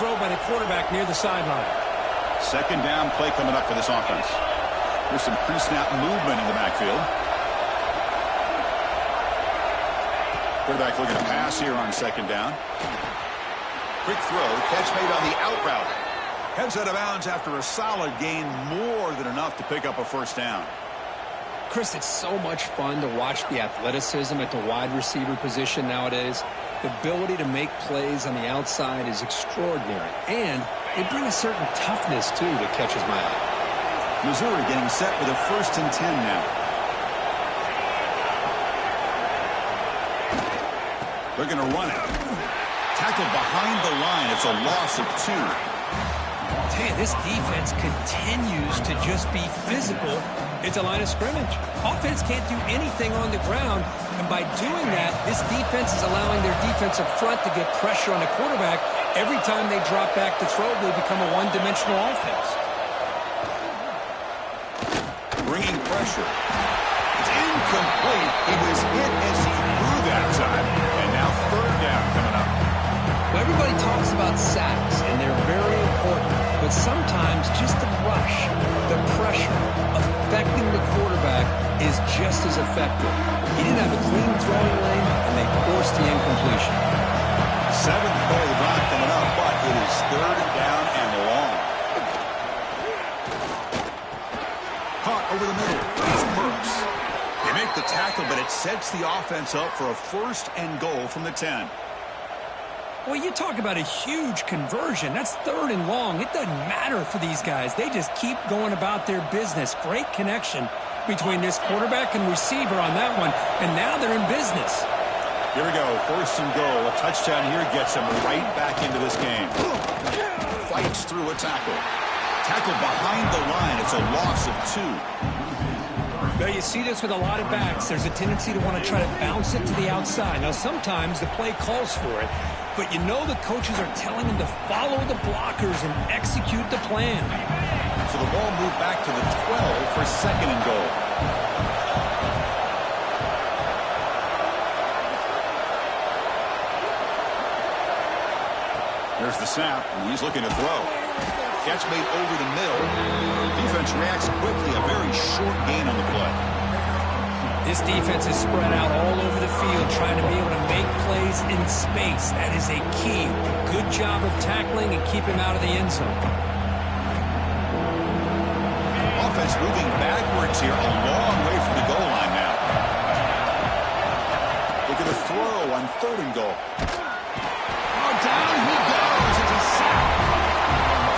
throw by the quarterback near the sideline. Second down play coming up for this offense. There's some pre-snap movement in the backfield. Quarterback looking to pass here on second down. Quick throw, catch made on the out route. Heads out of bounds after a solid gain, more than enough to pick up a first down. Chris, it's so much fun to watch the athleticism at the wide receiver position nowadays. The ability to make plays on the outside is extraordinary, and they bring a certain toughness, too, that catches my eye. Missouri getting set with a 1st and 10 now. They're going to run it. Tackled behind the line. It's a loss of 2. Man, this defense continues to just be physical at the line of scrimmage. Offense can't do anything on the ground, and by doing that, this defense is allowing their defensive front to get pressure on the quarterback. Every time they drop back to throw, they become a one-dimensional offense. Bringing pressure. It's incomplete. He was hit as he threw that time, and now third down coming up. Well, everybody talks about sacks, and they're very important. But sometimes just the rush, the pressure, affecting the quarterback is just as effective. He didn't have a clean throwing lane, and they forced the incompletion. 7th play of the drive coming up, but it is third down and long. Caught over the middle. It's Burks. They make the tackle, but it sets the offense up for a 1st and goal from the 10. Well, you talk about a huge conversion. That's 3rd and long. It doesn't matter for these guys. They just keep going about their business. Great connection between this quarterback and receiver on that one, and now they're in business. Here we go, 1st and goal. A touchdown here gets them right back into this game. Fights through a tackle. Tackled behind the line. It's a loss of 2. Well, you see this with a lot of backs. There's a tendency to want to try to bounce it to the outside. Now, sometimes the play calls for it, but you know the coaches are telling them to follow the blockers and execute the plan. So the ball moved back to the 12 for 2nd and goal. There's the snap, and he's looking to throw. Catch made over the middle. Defense reacts quickly. A very short gain on the play. This defense is spread out all over the field, trying to be able to make plays in space. That is a key. Good job of tackling and keep him out of the end zone. Offense moving backwards here, a long way from the goal line now. Look at the throw on 3rd and goal. Oh, down he goes. It's a sack.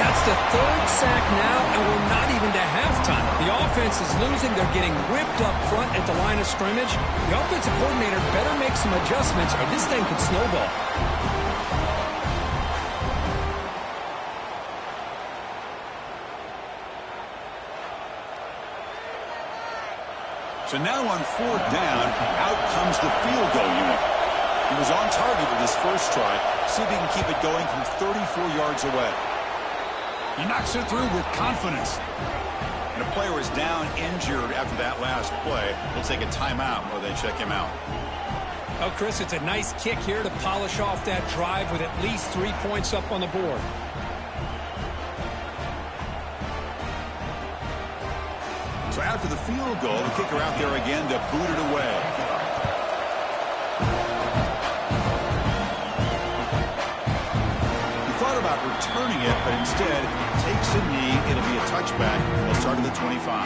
That's the 3rd sack now, and we're not even to halftime. The offense is losing. They're getting whipped up front at the line of scrimmage. The offensive coordinator better make some adjustments, or this thing could snowball. So now on 4th down, out comes the field goal unit. He was on target with his first try. See if he can keep it going from 34 yards away. He knocks it through with confidence. And a player is down injured after that last play. He'll take a timeout while they check him out. Oh, Chris, it's a nice kick here to polish off that drive with at least 3 points up on the board. So after the field goal, the kicker out there again to boot it away. About returning it, but instead takes a knee. It'll be a touchback. They'll start at the 25.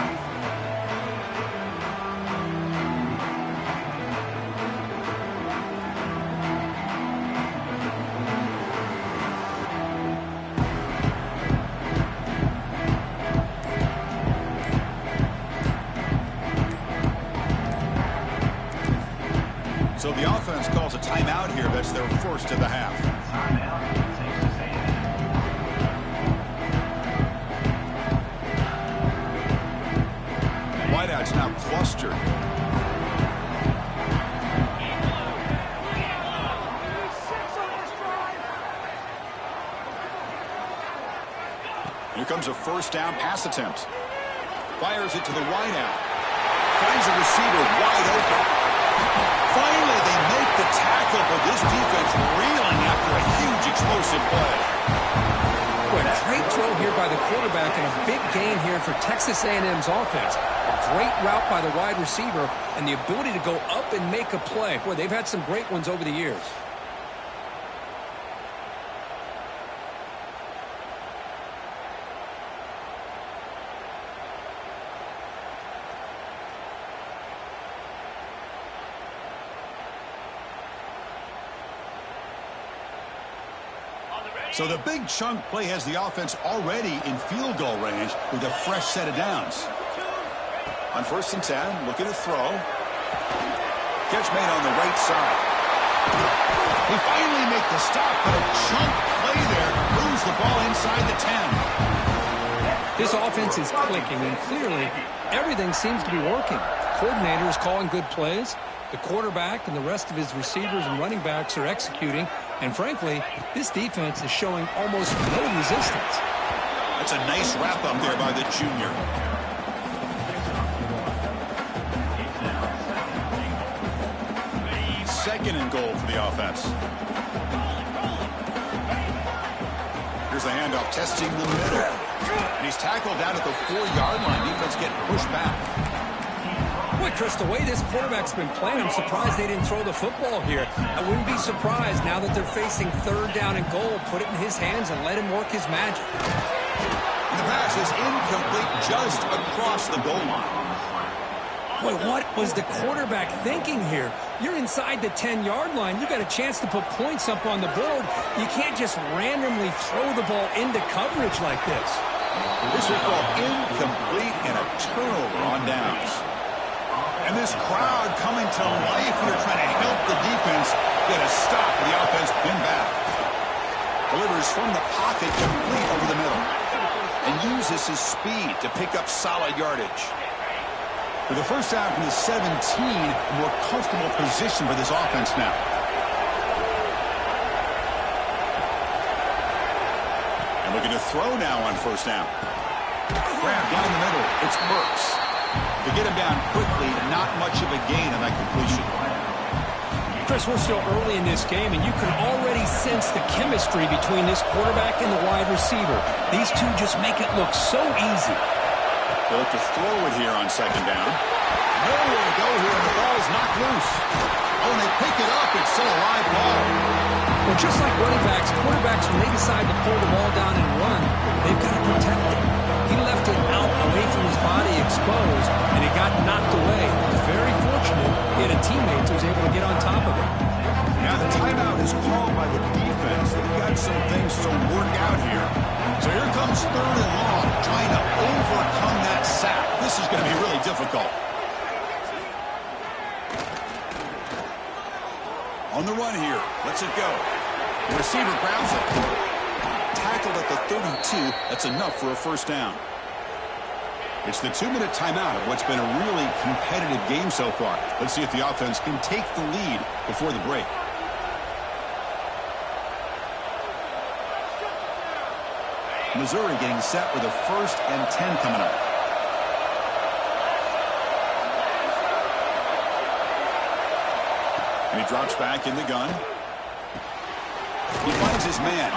So the offense calls a timeout here. That's their first of the half. Wideout's now clustered. Here comes a 1st down pass attempt. Fires it to the wideout. Finds a receiver wide open. Finally, they make the tackle, but this defense reeling after a huge explosive play. by the quarterback and a big gain here for Texas A&M's offense. A great route by the wide receiver and the ability to go up and make a play. Boy, they've had some great ones over the years. So the big chunk play has the offense already in field goal range with a fresh set of downs. On 1st and 10, looking to throw. Catch made on the right side. They finally make the stop, but a chunk play there moves the ball inside the 10. This offense is clicking, and clearly everything seems to be working. The coordinator is calling good plays. The quarterback and the rest of his receivers and running backs are executing. And frankly, this defense is showing almost no resistance. That's a nice wrap up there by the junior. Second and goal for the offense. Here's the handoff, testing the middle. And he's tackled down at the 4-yard line. Defense getting pushed back. Boy, Chris, the way this quarterback's been playing, I'm surprised they didn't throw the football here. I wouldn't be surprised now that they're facing 3rd down and goal. Put it in his hands and let him work his magic. And the pass is incomplete just across the goal line. Boy, what was the quarterback thinking here? You're inside the 10-yard line. You got a chance to put points up on the board. You can't just randomly throw the ball into coverage like this. This will call incomplete and a turnover on downs. And this crowd coming to life here trying to help the defense get a stop. The offense pinned back. Delivers from the pocket complete over the middle. And uses his speed to pick up solid yardage. With the first down from the 17, a more comfortable position for this offense now. And looking to throw now on 1st down. Grab down the middle. It's Burks. To get him down quickly, not much of a gain on that completion. Chris, we're still early in this game, and you can already sense the chemistry between this quarterback and the wide receiver. These two just make it look so easy. They'll look to throw it here on 2nd down. Nowhere to go here, and the ball's knocked loose. Oh, and they pick it up. It's still a live ball. Well, just like running backs, quarterbacks, when they decide to pull the ball down and run, they've got to protect it. He left it out away from his body exposed, and it got knocked away. He was very fortunate he had a teammate who was able to get on top of it. Now the timeout is called by the defense. They've got some things to work out here. So here comes 3rd and long, trying to overcome that sack. This is going to be really difficult. On the run here. Lets it go. The receiver grabs it. Tackled at the 32. That's enough for a 1st down. It's the 2-minute timeout of what's been a really competitive game so far. Let's see if the offense can take the lead before the break. Missouri getting set with a 1st and 10 coming up. And he drops back in the gun. He finds his man.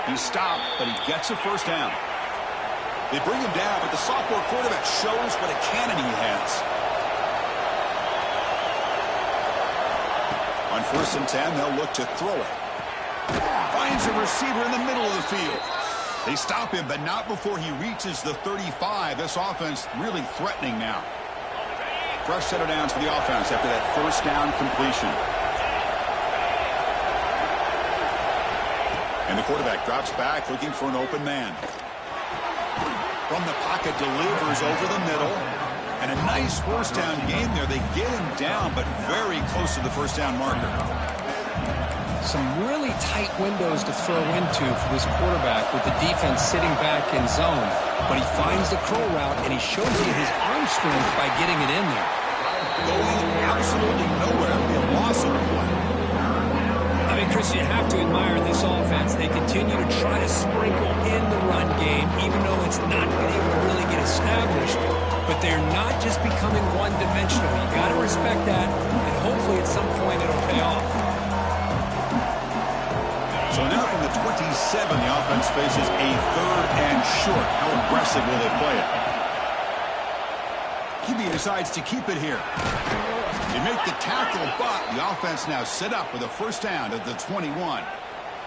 He's stopped, but he gets a 1st down. They bring him down, but the sophomore quarterback shows what a cannon he has. On 1st and 10, they'll look to throw it. Finds a receiver in the middle of the field. They stop him, but not before he reaches the 35. This offense really threatening now. Fresh set of downs for the offense after that 1st down completion. And the quarterback drops back looking for an open man. From the pocket, delivers over the middle. And a nice 1st down game there. They get him down, but very close to the 1st down marker. Some really tight windows to throw into for this quarterback with the defense sitting back in zone. But he finds the curl route, and he shows you his arm strength by getting it in there. Going absolutely nowhere. A loss of one. I mean, Chris, you have to admire this offense. They continue to try to sprinkle in the run game, even though it's not been able to really get established. But they're not just becoming one-dimensional. You got to respect that, and hopefully at some point it'll pay off. So now from the the 27. The offense faces a 3rd and short. How aggressive will they play it? QB decides to keep it here. They make the tackle, but the offense now set up with a first down at the 21.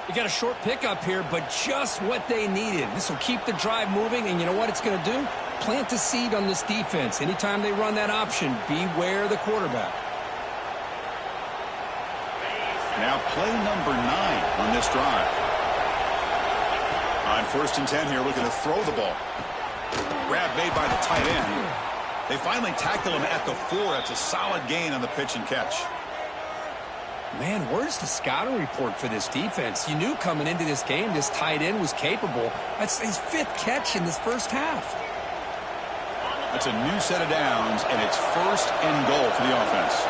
You got a short pickup here, but just what they needed. This will keep the drive moving, and you know what it's going to do? Plant a seed on this defense. Anytime they run that option, beware the quarterback. Now play number 9 on this drive. On 1st and 10 here, looking to throw the ball. Grab made by the tight end. They finally tackle him at the 4. That's a solid gain on the pitch and catch. Man, where's the scouting report for this defense? You knew coming into this game this tight end was capable. That's his 5th catch in this first half. That's a new set of downs, and it's 1st and goal for the offense.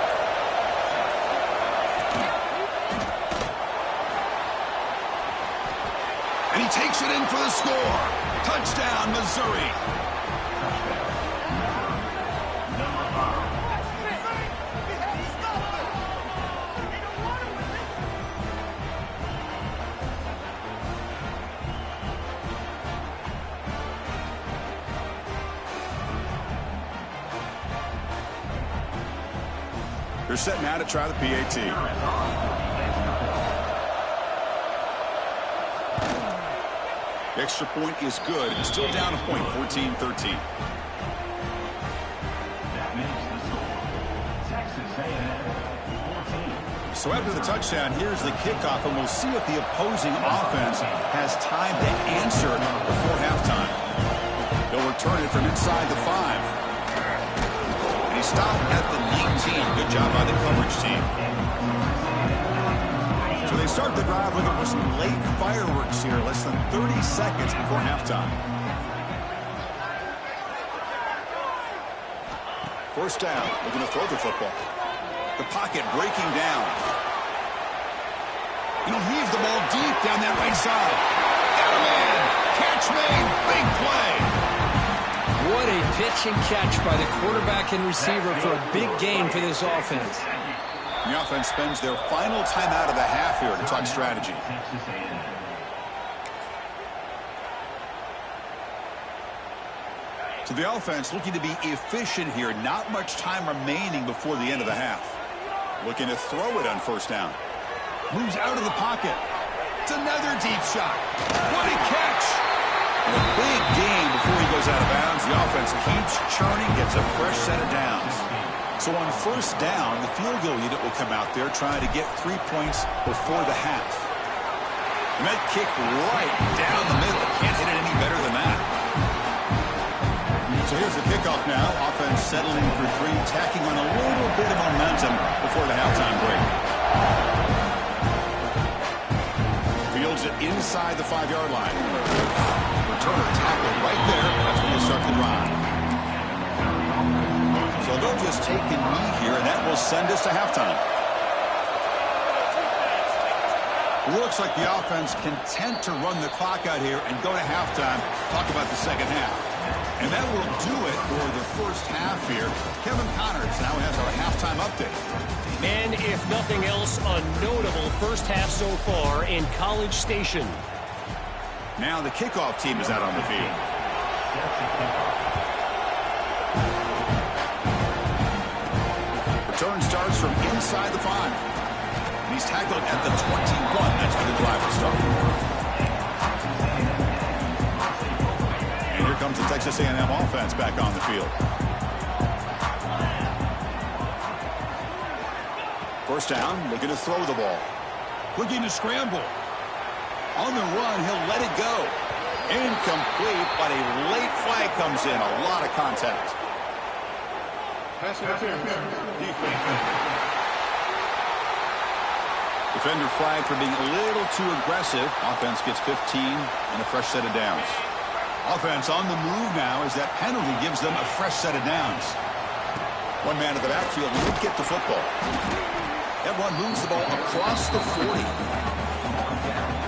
And he takes it in for the score. Touchdown, Missouri. They're set now to try the PAT. The extra point is good. It's still down a point, 14-13. So after the touchdown, here's the kickoff, and we'll see if the opposing offense has time to answer before halftime. They'll return it from inside the 5. Stopped at the 19. Good job by the coverage team. So they start the drive looking for some late fireworks here, less than 30 seconds before halftime. First down, looking to throw the football. The pocket breaking down. He'll heave the ball deep down that right side. Got a man. Catch made. Big play. What a pitch and catch by the quarterback and receiver for a big gain for this offense. The offense spends their final timeout of the half here to talk strategy. So the offense looking to be efficient here. Not much time remaining before the end of the half. Looking to throw it on first down. Moves out of the pocket. It's another deep shot. What a catch! And a big gain before he goes out of bounds. The offense keeps churning, gets a fresh set of downs. So on first down, the field goal unit will come out there trying to get 3 points before the half. And that kick right down the middle. Can't hit it any better than that. So here's the kickoff now. Offense settling for 3, tacking on a little bit of momentum before the halftime break. Fields it inside the 5-yard line. Returner tackled right there. That's when they start the drive. So they'll just take a knee here, and that will send us to halftime. It looks like the offense content to run the clock out here and go to halftime. Talk about the second half. And that will do it for the first half here. Kevin Connors now has our halftime update. And if nothing else, a notable first half so far in College Station. Now the kickoff team is out on the field. Return starts from inside the 5. And he's tackled at the 21. That's where the drive will start. And here comes the Texas A&M offense back on the field. First down, looking to throw the ball. Looking to scramble. On the run, he'll let it go. Incomplete, but a late flag comes in. A lot of contact. Defender flag for being a little too aggressive. Offense gets 15 and a fresh set of downs. Offense on the move now as that penalty gives them a fresh set of downs. One man in the backfield won't get the football. That one moves the ball across the 40.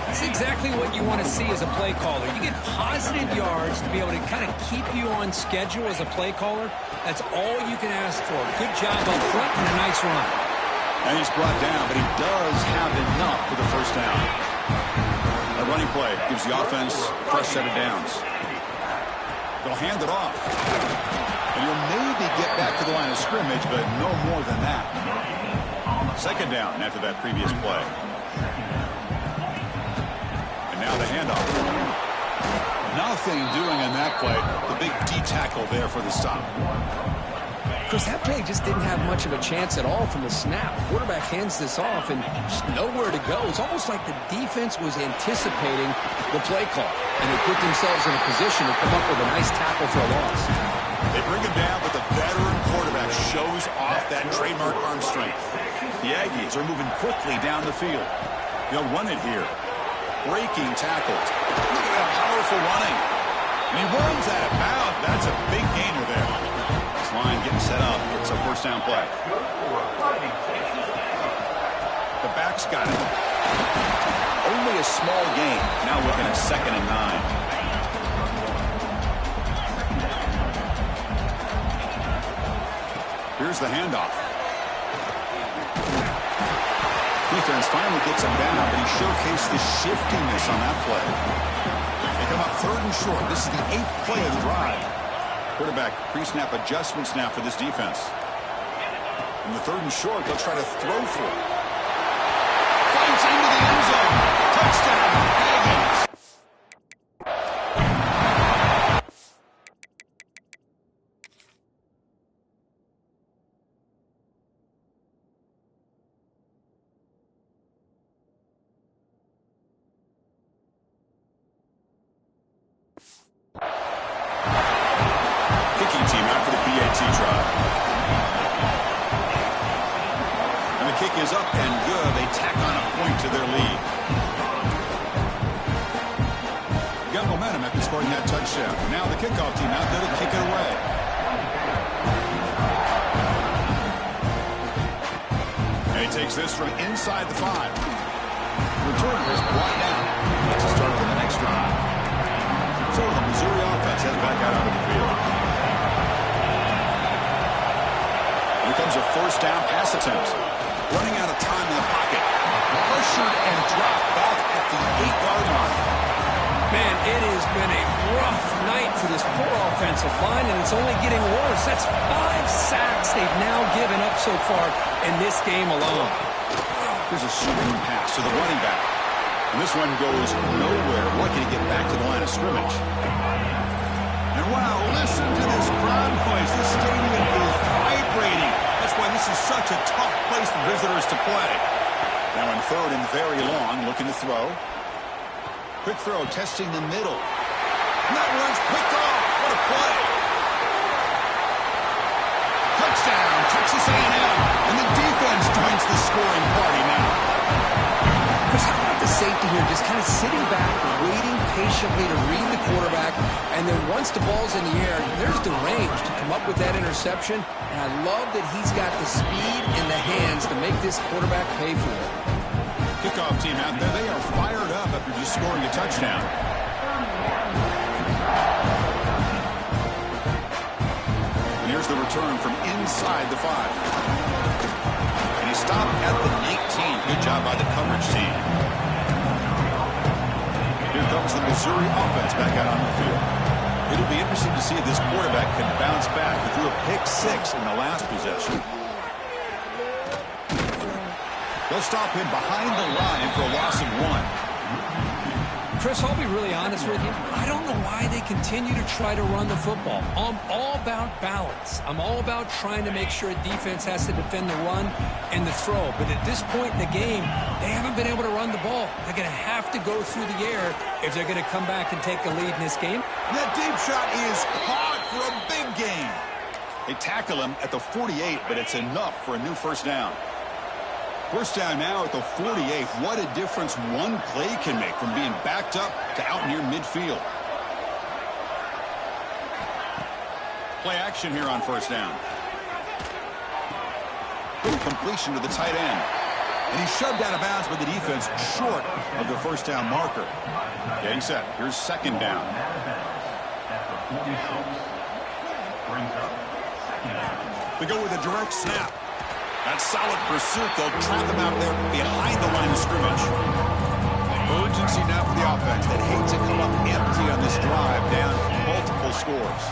That's exactly what you want to see as a play caller. You get positive yards to be able to kind of keep you on schedule as a play caller. That's all you can ask for. Good job up front and a nice run. And he's brought down, but he does have enough for the first down. A the running play gives the offense a fresh set of downs. They'll hand it off. And he'll maybe get back to the line of scrimmage, but no more than that. Second down after that previous play. And now the handoff. Nothing doing on that play. The big D tackle there for the stop. Chris, that play just didn't have much of a chance at all from the snap. Quarterback hands this off and just nowhere to go. It's almost like the defense was anticipating the play call, and they put themselves in a position to come up with a nice tackle for a loss. They bring him down, but the veteran quarterback shows off that trademark arm strength. The Aggies are moving quickly down the field. They'll run it here. Breaking tackles. Look at that powerful running. And he runs out of bounds. That's a big gainer there. This line getting set up. It's a first down play. The back's got it. Only a small gain. Now looking at 2nd and 9. Here's the handoff. Defense finally gets him down, but he showcased the shiftiness on that play. They come up 3rd and short. This is the 8th play of the drive. Quarterback pre-snap adjustments now for this defense. In the 3rd and short, they'll try to throw for it. Finds into the end zone. Touchdown, Aggies. Kicking team out for the PAT try. And the kick is up and good. They tack on a point to their lead. Got momentum after scoring that touchdown. Now the kickoff team out there to kick it away. And he takes this from inside the 5. Returner is brought down. That's the start of the next drive. So the Missouri offense heads back out onto the field. Here comes a first down pass attempt. Running out of time in the pocket. Pressured and dropped back at the 8-yard line. Man, it has been a rough night for this poor offensive line, and it's only getting worse. That's 5 sacks they've now given up so far in this game alone. Here's a screen pass to the running back. And this one goes nowhere. Lucky to get back to the line of scrimmage. And wow, listen to this crowd noise. This stadium is vibrating. That's why this is such a tough place for visitors to play. Now in 3rd and very long, looking to throw. Quick throw, testing the middle. And that one's picked off. What a play. Touchdown, Texas A&M. And the defense joins the scoring party now. Chris, how about the safety here, just kind of sitting back, waiting patiently to read the quarterback, and then once the ball's in the air, there's the range to come up with that interception, and I love that he's got the speed in the hands to make this quarterback pay for it. Kickoff team out there, they are fired up after just scoring a touchdown. And here's the return from inside the 5. Stopped at the 19. Good job by the coverage team. Here comes the Missouri offense back out on the field. It'll be interesting to see if this quarterback can bounce back. He threw a pick-6 in the last possession. They'll stop him behind the line for a loss of 1. Chris, I'll be really honest with you. I don't know why they continue to try to run the football. I'm all about balance. I'm all about trying to make sure defense has to defend the run and the throw. But at this point in the game, they haven't been able to run the ball. They're going to have to go through the air if they're going to come back and take the lead in this game. That deep shot is caught for a big gain. They tackle him at the 48, but it's enough for a new first down. First down now at the 48. What a difference one play can make from being backed up to out near midfield. Play action here on first down. Quick completion to the tight end. And he's shoved out of bounds by the defense short of the first down marker. Getting set. Here's second down. They go with a direct snap. That solid pursuit, they'll trap him out there behind the line of scrimmage. urgency now for the offense. They'd hate to come up empty on this drive, down multiple scores.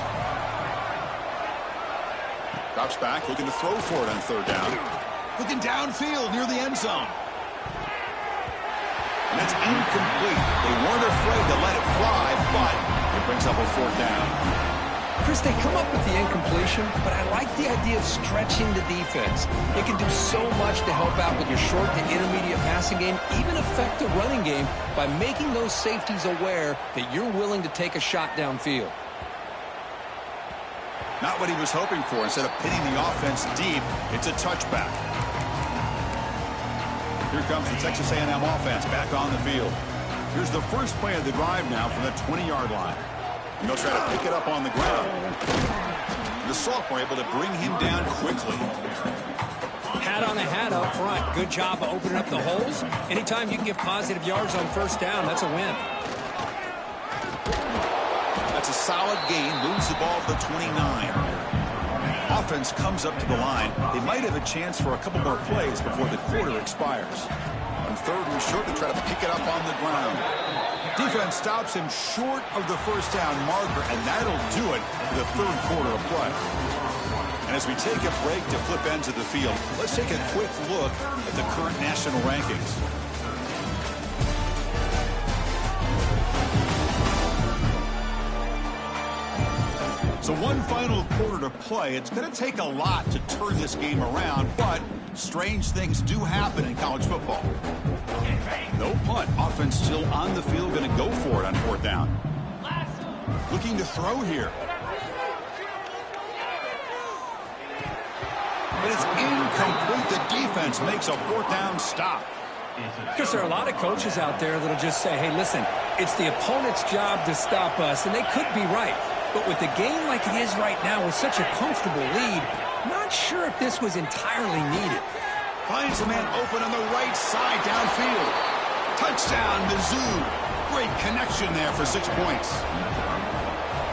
Drops back, looking to throw for it on third down. Looking downfield near the end zone. And that's incomplete. They weren't afraid to let it fly, but it brings up a fourth down. Chris, they come up with the incompletion, but I like the idea of stretching the defense. It can do so much to help out with your short to intermediate passing game, even affect the running game by making those safeties aware that you're willing to take a shot downfield. Not what he was hoping for. Instead of pitting the offense deep, it's a touchback. Here comes the Texas A&M offense back on the field. Here's the first play of the drive now from the 20-yard line. And they'll try to pick it up on the ground. The Sophomore able to bring him down quickly. Hat on a hat up front. Good job of opening up the holes. Anytime you can get positive yards on first down, that's a win. That's a solid gain. Moves the ball to the 29. Offense comes up to the line. They might have a chance for a couple more plays before the quarter expires. On third and short, they try to pick it up on the ground. Defense stops him short of the first down marker, and that'll do it for the third quarter of play. And as we take a break to flip ends of the field, let's take a quick look at the current national rankings. So one final quarter to play. It's going to take a lot to turn this game around, but strange things do happen in college football. No punt. Offense still on the field, going to go for it on fourth down. Looking to throw here. But it's incomplete. The defense makes a fourth down stop. Because there are a lot of coaches out there that'll just say, hey, listen, it's the opponent's job to stop us, and they could be right. But with the game like it is right now with such a comfortable lead, not sure if this was entirely needed. Finds a man open on the right side downfield. Touchdown, Mizzou. Great connection there for 6 points.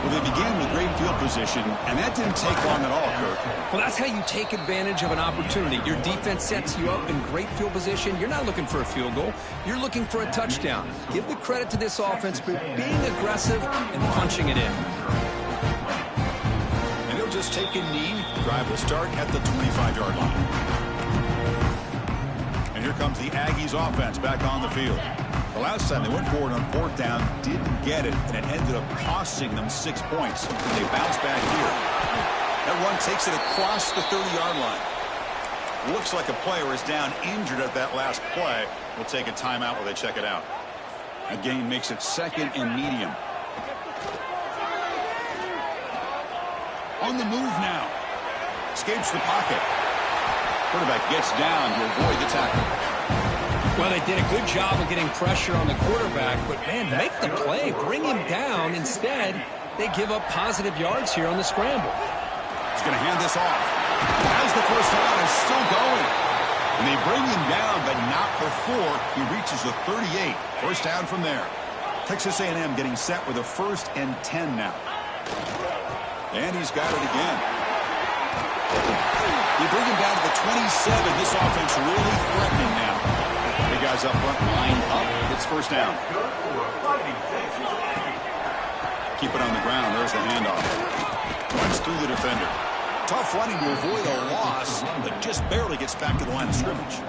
Well, they began with great field position, and that didn't take long at all, Kirk. Well, that's how you take advantage of an opportunity. Your defense sets you up in great field position. You're not looking for a field goal. You're looking for a touchdown. Give the credit to this offense for being aggressive and punching it in. And he'll just take a knee. Drive will start at the 25-yard line. And here comes the Aggies offense back on the field. The last time they went forward on fourth down, didn't get it, and it ended up costing them 6 points. They bounce back here. That run takes it across the 30-yard line. Looks like a player is down injured at that last play. We'll take a timeout while they check it out. A gain makes it second and medium. On the move now. Escapes the pocket. Quarterback gets down to avoid the tackle. Well, they did a good job of getting pressure on the quarterback, but, man, make the play. Bring him down. Instead, they give up positive yards here on the scramble. He's going to hand this off. As the first down is still going. And they bring him down, but not before he reaches the 38. First down from there. Texas A&M getting set with a 1st and 10 now. And he's got it again. They bring him down to the 27. This offense really threatening now. Big guys up front, line up. It's first down. Keep it on the ground. There's the handoff. Runs through the defender. Tough running to avoid a loss, but just barely gets back to the line of scrimmage.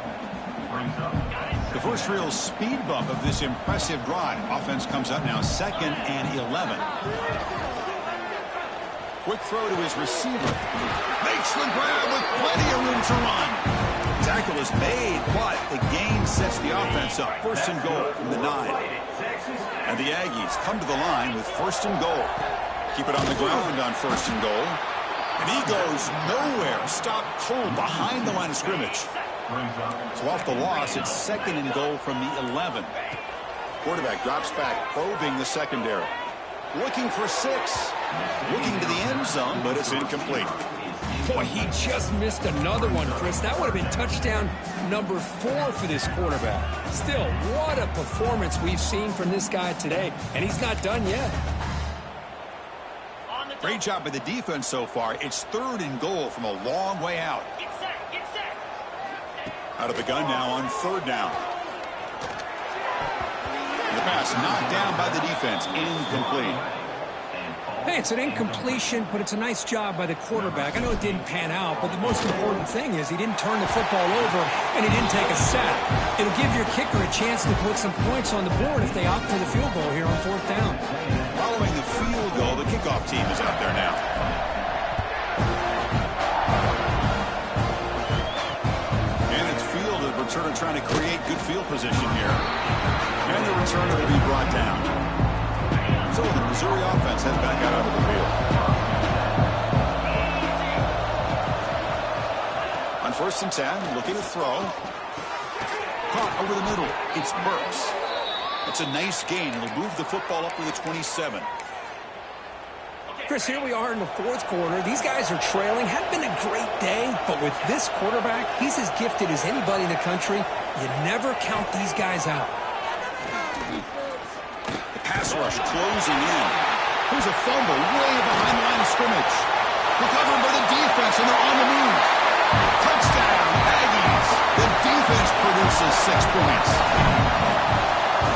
The first real speed bump of this impressive drive. Offense comes up now 2nd and 11. Quick throw to his receiver. Makes the grab with plenty of room to run. Tackle is made, but the gain sets the offense up. 1st and goal from the 9. And the Aggies come to the line with 1st and goal. Keep it on the ground on 1st and goal. And he goes nowhere. Stop cold behind the line of scrimmage. So off the loss, it's 2nd and goal from the 11. Quarterback drops back, probing the secondary. Looking for 6. Looking to the end zone, but it's incomplete. Boy, he just missed another one, Chris. That would have been touchdown number 4 for this quarterback. Still, what a performance we've seen from this guy today, and he's not done yet. Great job by the defense so far. It's 3rd and goal from a long way out. Get set, get set. Out of the gun now on 3rd down. The pass knocked down by the defense. Incomplete. Hey, it's an incompletion, but it's a nice job by the quarterback. I know it didn't pan out, but the most important thing is he didn't turn the football over and he didn't take a sack. It'll give your kicker a chance to put some points on the board if they opt for the field goal here on 4th down. Following the field goal, the kickoff team is out there now. And it's field, the returner trying to create good field position here. And the returner will be brought down. So the Missouri offense heads back out onto the field. On 1st and 10, looking to throw. Caught over the middle. It's Burks. It's a nice gain. He'll move the football up to the 27. Chris, here we are in the 4th quarter. These guys are trailing. Hadn't been a great day, but with this quarterback, he's as gifted as anybody in the country. You never count these guys out. Pass rush closing in. Here's a fumble way behind the line of scrimmage. Recovered by the defense, and they're on the move. Touchdown, Aggies. The defense produces 6 points.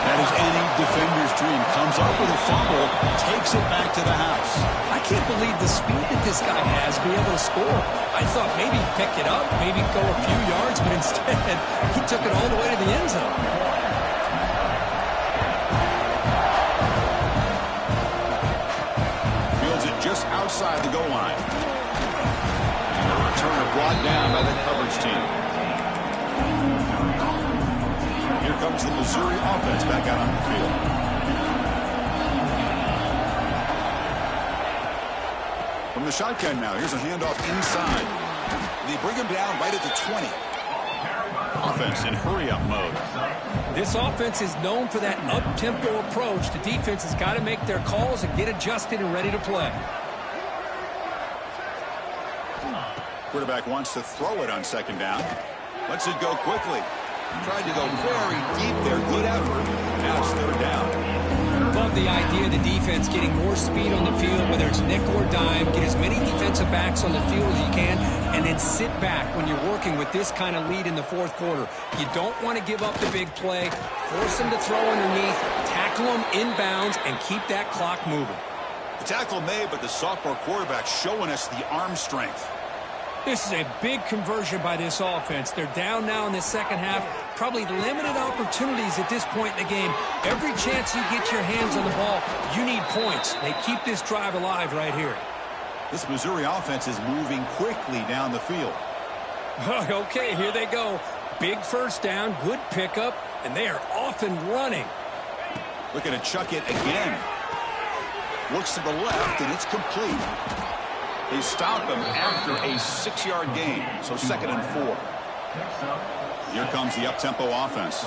That is any defender's dream. Comes up with a fumble, takes it back to the house. I can't believe the speed that this guy has to be able to score. I thought maybe pick it up, maybe go a few yards, but instead he took it all the way to the end zone. Just outside the goal line. And the returner brought down by the coverage team. Here comes the Missouri offense back out on the field. From the shotgun now, here's a handoff inside. They bring him down right at the 20. Offense in hurry-up mode. This offense is known for that up-tempo approach. The defense has got to make their calls and get adjusted and ready to play. Quarterback wants to throw it on 2nd down. Lets it go quickly. Tried to go very deep there. Good effort. Now it's 3rd down. Love the idea of the defense getting more speed on the field, whether it's nickel or dime. Get as many defensive backs on the field as you can, and then sit back when you're working with this kind of lead in the 4th quarter. You don't want to give up the big play. Force them to throw underneath, tackle them inbounds, and keep that clock moving. The tackle made, but the sophomore quarterback showing us the arm strength. This is a big conversion by this offense. They're down now in the 2nd half. Probably limited opportunities at this point in the game. Every chance you get your hands on the ball, you need points. They keep this drive alive right here. This Missouri offense is moving quickly down the field. Okay, here they go. Big 1st down, good pickup, and they are off and running. Looking to chuck it again. Looks to the left, and it's complete. They stop him after a 6-yard gain, so 2nd and 4. Here comes the up-tempo offense.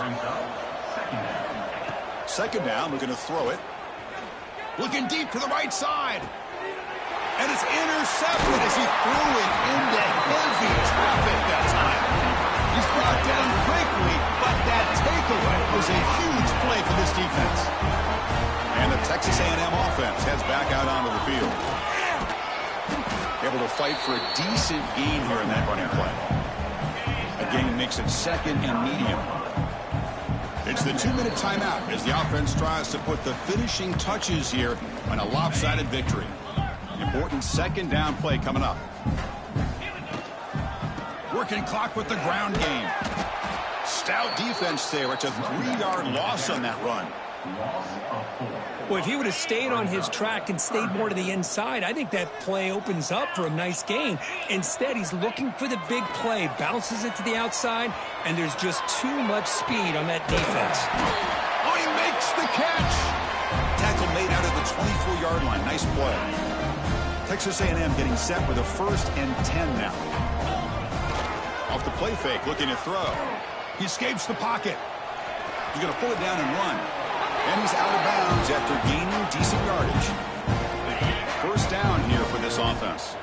2nd down, looking to throw it. Looking deep to the right side. And it's intercepted as he threw it into heavy traffic that time. He's brought down quickly, but that takeaway was a huge play for this defense. And the Texas A&M offense heads back out onto the field. Able to fight for a decent gain here in that running play. A gain makes it 2nd and medium. It's the 2-minute timeout as the offense tries to put the finishing touches here on a lopsided victory. Important 2nd down play coming up. Working clock with the ground game. Stout defense there. It's a 3-yard loss on that run. Well, if he would have stayed on his track and stayed more to the inside, I think that play opens up for a nice gain. Instead, he's looking for the big play, bounces it to the outside, and there's just too much speed on that defense. Oh, he makes the catch. Tackle made out of the 24-yard line. Nice play. Texas A&M getting set with a 1st and 10 now. Off the play fake, looking to throw. He escapes the pocket. He's going to pull it down and run. And he's out of bounds after gaining decent yardage. 1st down here for this offense.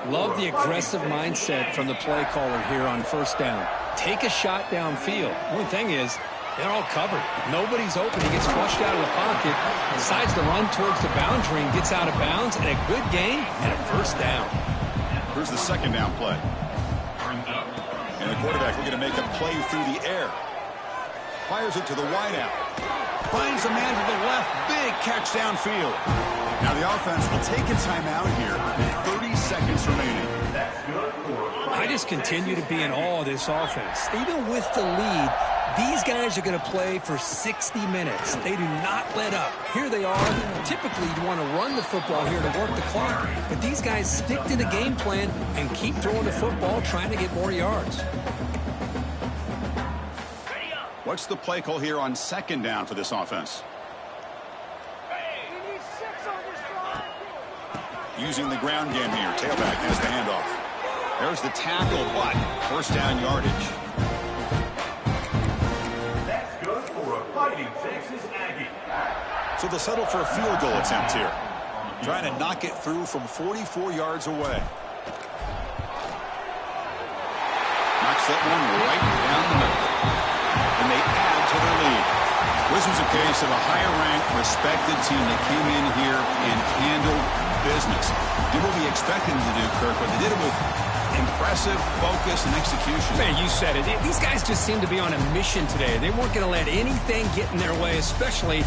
Love the aggressive mindset from the play caller here on 1st down. Take a shot downfield. One thing is, they're all covered. Nobody's open. He gets flushed out of the pocket, decides to run towards the boundary and gets out of bounds, and a good gain and a 1st down. Here's the 2nd down play. And the quarterback looking to make a play through the air. Fires it to the wideout. Finds a man to the left. Big catch downfield. Now the offense will take a timeout here with 30 seconds remaining. I just continue to be in awe of this offense. Even with the lead, these guys are going to play for 60 minutes. They do not let up. Here they are. Typically, you want to run the football here to work the clock, but these guys stick to the game plan and keep throwing the football, trying to get more yards. What's the play call here on second down for this offense? Using the ground game here. Tailback has the handoff. There's the tackle, but first down yardage. That's good for a Fighting Texas Aggie. So they'll settle for a field goal attempt here. Trying to knock it through from 44 yards away. Knocks that one right down the middle. And they add to their lead. This was a case of a higher-ranked, respected team that came in here and handled business. Did what we expected them to do, Kirk, but they did it with impressive focus and execution. Man, you said it. These guys just seem to be on a mission today. They weren't going to let anything get in their way, especially